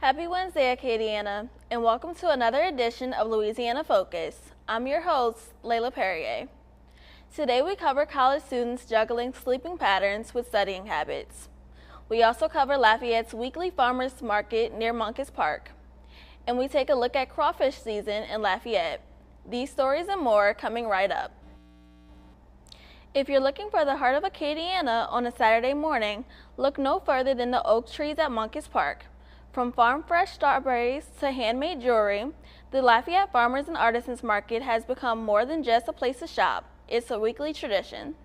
Happy Wednesday, Acadiana, and welcome to another edition of Louisiana Focus. I'm your host, Laila Perrier. Today we cover college students juggling sleeping patterns with studying habits. We also cover Lafayette's weekly farmers market near Moncus Park. And we take a look at crawfish season in Lafayette. These stories and more coming right up. If you're looking for the heart of Acadiana on a Saturday morning, look no further than the oak trees at Moncus Park. From farm-fresh strawberries to handmade jewelry, the Lafayette Farmers and Artisans Market has become more than just a place to shop. It's a weekly tradition.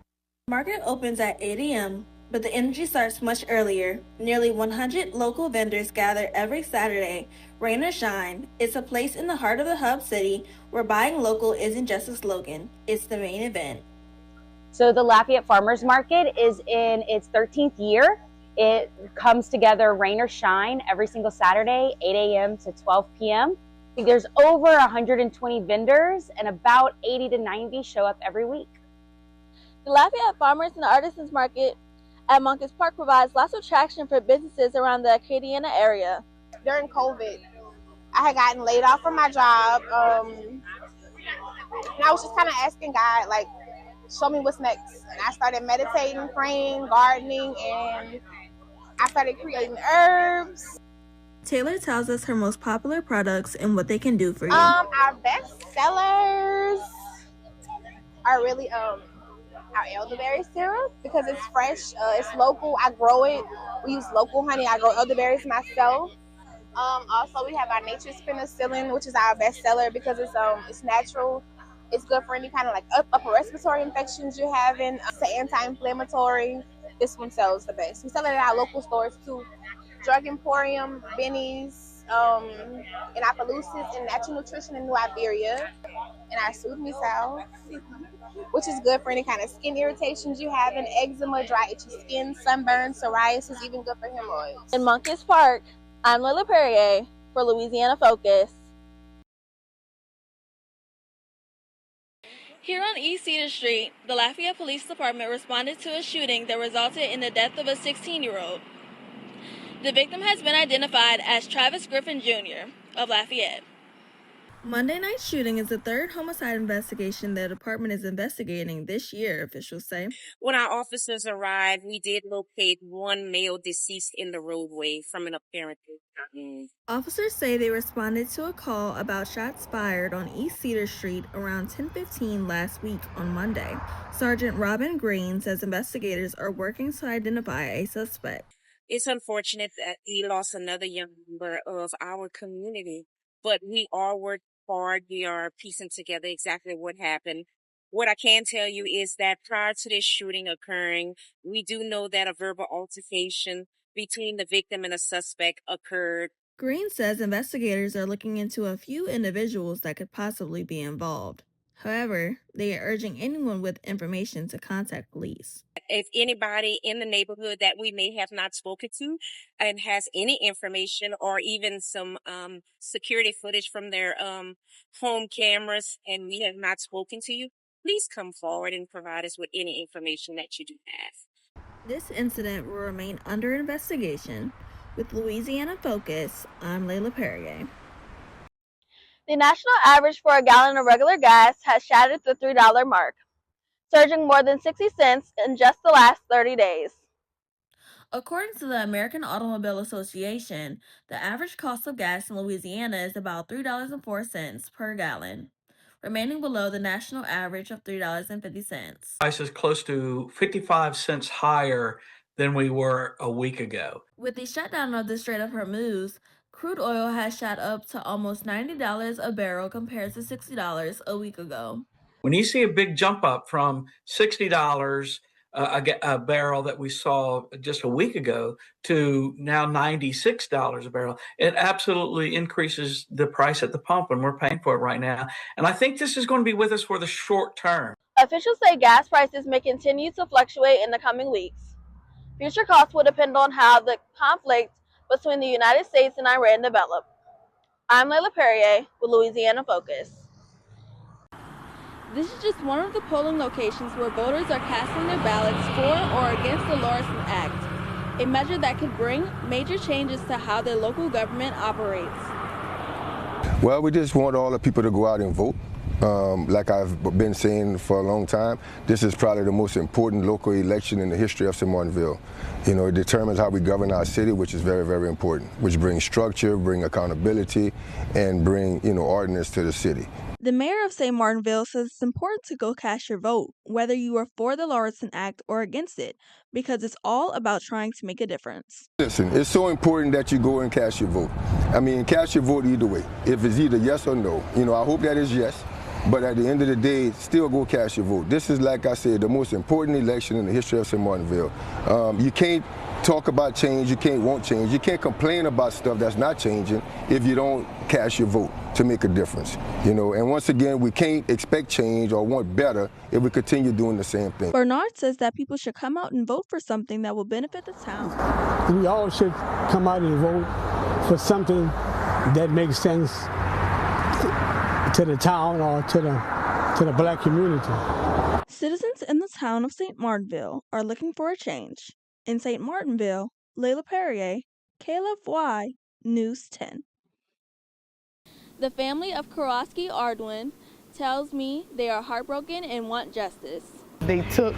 The market opens at 8 a.m., but the energy starts much earlier. Nearly 100 local vendors gather every Saturday, rain or shine. It's a place in the heart of the hub city where buying local isn't just a slogan, it's the main event. So the Lafayette Farmers Market is in its 13th year. It comes together rain or shine every single Saturday, 8 a.m. to 12 p.m. I think there's over 120 vendors and about 80 to 90 show up every week. The Lafayette Farmers and Artisans Market at Moncus Park provides lots of traction for businesses around the Acadiana area. During COVID, I had gotten laid off from my job, and I was just kind of asking God, like, show me what's next. And I started meditating, praying, gardening, and I started creating herbs. Taylor tells us her most popular products and what they can do for you. Our best sellers are really our elderberry syrup because it's fresh, it's local. I grow it. We use local honey. I grow elderberries myself. Also, we have our nature's penicillin, which is our best seller because it's natural. It's good for any kind of like upper respiratory infections you're having. It's an anti-inflammatory. This one sells the best. We sell it at our local stores too. Drug Emporium, Benny's, in Appaloosa's, and Natural Nutrition in New Iberia, and our Soothe South, which is good for any kind of skin irritations you have, and eczema, dry itchy skin, sunburn, psoriasis, even good for hemorrhoids. In Moncus Park, I'm Laila Perrier for Louisiana Focus. Here on East Cedar Street, the Lafayette Police Department responded to a shooting that resulted in the death of a 16-year-old. The victim has been identified as Travis Griffin Jr. of Lafayette. Monday night's shooting is the third homicide investigation the department is investigating this year, officials say. When our officers arrived, we did locate one male deceased in the roadway from an apparent gun. Officers say they responded to a call about shots fired on East Cedar Street around 10:15 last week on Monday. Sergeant Robin Green says investigators are working to identify a suspect. It's unfortunate that we lost another young member of our community, but we are working hard. We are piecing together exactly what happened. What I can tell you is that prior to this shooting occurring, we do know that a verbal altercation between the victim and a suspect occurred. Green says investigators are looking into a few individuals that could possibly be involved. However, they are urging anyone with information to contact police. If anybody in the neighborhood that we may have not spoken to and has any information or even some security footage from their home cameras and we have not spoken to you, please come forward and provide us with any information that you do have. This incident will remain under investigation. With Louisiana Focus, I'm Laila Perrier. The national average for a gallon of regular gas has shattered the $3 mark, surging more than 60 cents in just the last 30 days. According to the American Automobile Association, the average cost of gas in Louisiana is about $3.04 per gallon, remaining below the national average of $3.50. Price is close to 55 cents higher than we were a week ago. With the shutdown of the Strait of Hormuz, crude oil has shot up to almost $90 a barrel compared to $60 a week ago. When you see a big jump up from $60 a barrel that we saw just a week ago to now $96 a barrel, it absolutely increases the price at the pump, and we're paying for it right now. And I think this is going to be with us for the short term. Officials say gas prices may continue to fluctuate in the coming weeks. Future costs will depend on how the conflict between the United States and Iran develop. I'm Laila Perrier with Louisiana Focus. This is just one of the polling locations where voters are casting their ballots for or against the Lawson Act, a measure that could bring major changes to how their local government operates. Well, we just want all the people to go out and vote. Like I've been saying for a long time, this is probably the most important local election in the history of St. Martinville. You know, it determines how we govern our city, which is very, very important, which brings structure, bring accountability, and bring, ordinance to the city. The mayor of St. Martinville says it's important to go cast your vote, whether you are for the Lawrenson Act or against it, because it's all about trying to make a difference. Listen, it's so important that you go and cast your vote. I mean, cast your vote either way. If it's either yes or no, I hope that is yes. But at the end of the day, still go cast your vote. This is, like I said, the most important election in the history of St. Martinville. You can't talk about change, you can't want change. You can't complain about stuff that's not changing if you don't cast your vote to make a difference. And once again, we can't expect change or want better if we continue doing the same thing. Bernard says that people should come out and vote for something that will benefit the town. We all should come out and vote for something that makes sense to the town or to the black community. Citizens in the town of St. Martinville are looking for a change. In St. Martinville, Laila Perrier, KLFY, News 10. The family of Kowalski Ardwin tells me they are heartbroken and want justice. They took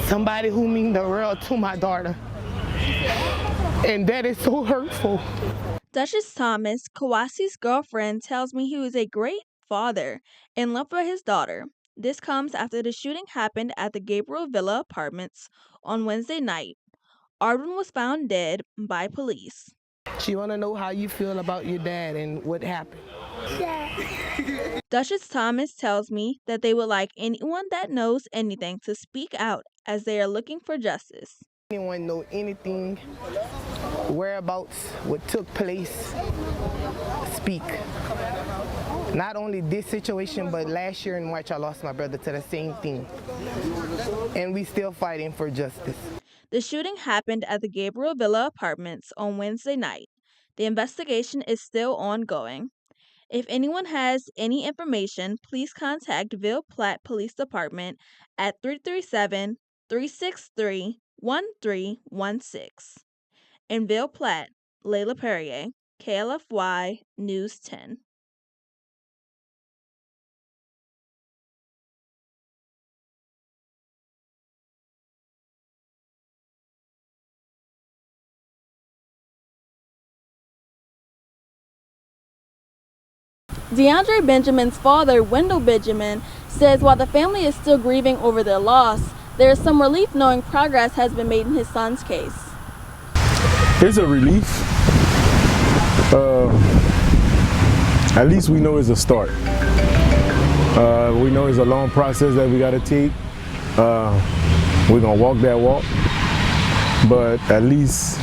somebody who mean the world to my daughter, and that is so hurtful. Duchess Thomas, Kowalski's girlfriend, tells me he was a great father and loved by his daughter. This comes after the shooting happened at the Gabriel Villa Apartments on Wednesday night. Ardwin was found dead by police. She want to know how you feel about your dad and what happened. Duchess Thomas tells me that they would like anyone that knows anything to speak out as they are looking for justice. Anyone know anything, whereabouts, what took place, speak. Not only this situation, but last year in March, I lost my brother to the same thing. And we still fighting for justice. The shooting happened at the Gabriel Villa Apartments on Wednesday night. The investigation is still ongoing. If anyone has any information, please contact Ville Platte Police Department at 337-363-1316. In Ville Platte, Laila Perrier, KLFY News 10. DeAndre Benjamin's father, Wendell Benjamin, says while the family is still grieving over their loss, there is some relief knowing progress has been made in his son's case. It's a relief. At least we know it's a start. We know it's a long process that we got to take. We're going to walk that walk. But at least,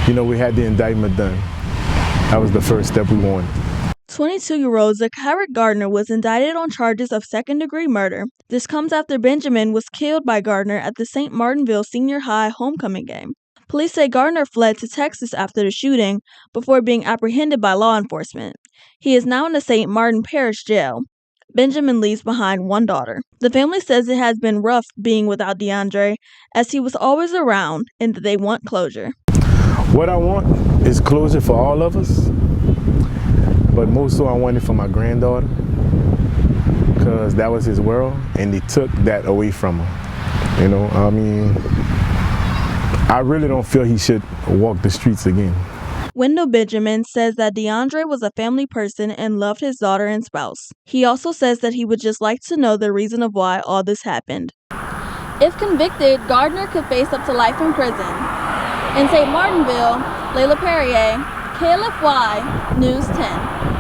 we had the indictment done. That was the first step we wanted. 22-year-old Zachary Gardner was indicted on charges of second-degree murder. This comes after Benjamin was killed by Gardner at the St. Martinville Senior High homecoming game. Police say Gardner fled to Texas after the shooting before being apprehended by law enforcement. He is now in the St. Martin Parish Jail. Benjamin leaves behind one daughter. The family says it has been rough being without DeAndre, as he was always around and that they want closure. What I want is closure for all of us. But most so I want it for my granddaughter, because that was his world, and they took that away from her. I really don't feel he should walk the streets again. Wendell Benjamin says that DeAndre was a family person and loved his daughter and spouse. He also says that he would just like to know the reason of why all this happened. If convicted, Gardner could face up to life in prison. In St. Martinville, Laila Perrier, KLFY News 10.